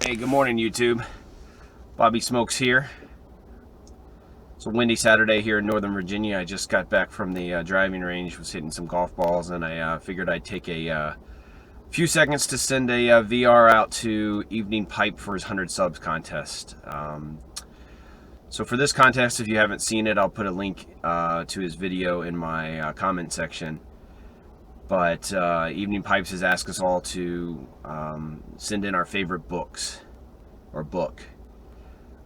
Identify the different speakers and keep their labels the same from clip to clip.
Speaker 1: Hey, good morning, YouTube. Bobby Smokes here. It's a windy Saturday here in Northern Virginia. I just got back from the driving range, was hitting some golf balls, and I figured I'd take a few seconds to send a VR out to EveningPipe for his 100 subs contest. So for this contest, if you haven't seen it, I'll put a link to his video in my comment section. But Evening Pipes has asked us all to send in our favorite books or book.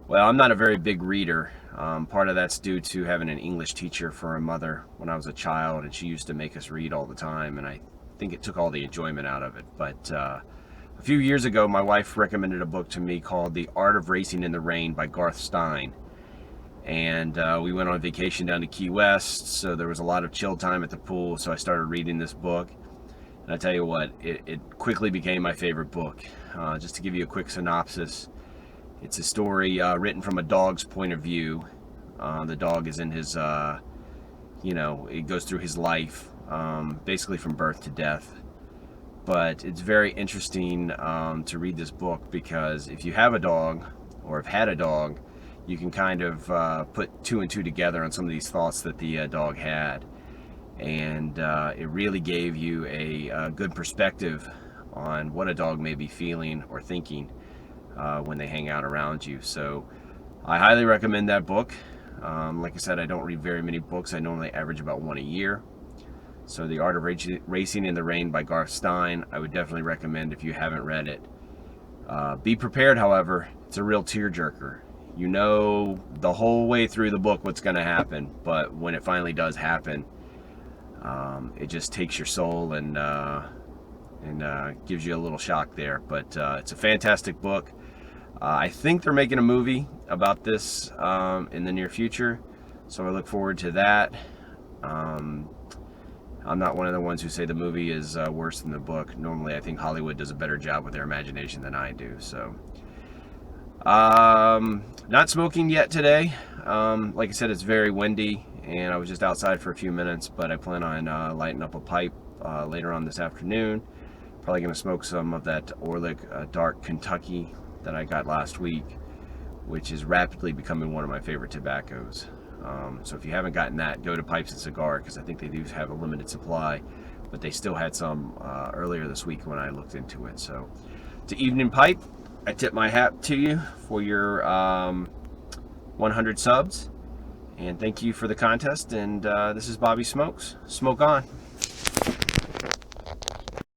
Speaker 1: Well, I'm not a very big reader. Part of that's due to having an English teacher for a mother when I was a child, and she used to make us read all the time, and I think it took all the enjoyment out of it. But a few years ago, my wife recommended a book to me called The Art of Racing in the Rain by Garth Stein. And we went on vacation down to Key West, so there was a lot of chill time at the pool, so I started reading this book. And I tell you what, it quickly became my favorite book. Just to give you a quick synopsis, it's a story written from a dog's point of view. The dog is in his, it goes through his life, basically from birth to death. But it's very interesting to read this book because if you have a dog or have had a dog, you can kind of put two and two together on some of these thoughts that the dog had. And it really gave you a good perspective on what a dog may be feeling or thinking when they hang out around you. So I highly recommend that book. Like I said, I don't read very many books. I normally average about one a year. So The Art of Racing in the Rain by Garth Stein, I would definitely recommend if you haven't read it. Be prepared, however, it's a real tearjerker. You know the whole way through the book what's going to happen, but when it finally does happen, it just takes your soul and gives you a little shock there. But it's a fantastic book. I think they're making a movie about this in the near future, so I look forward to that. I'm not one of the ones who say the movie is worse than the book. Normally, I think Hollywood does a better job with their imagination than I do. So, not smoking yet today. Like I said, it's very windy, and I was just outside for a few minutes, but I plan on lighting up a pipe later on this afternoon. Probably going to smoke some of that Orlick Dark Kentucky that I got last week, which is rapidly becoming one of my favorite tobaccos. So if you haven't gotten that, go to Pipes and Cigar, because I think they do have a limited supply, but they still had some earlier this week when I looked into it. So to Evening Pipe, I tip my hat to you for your 100 subs, and thank you for the contest. And this is Bobby Smokes. Smoke on.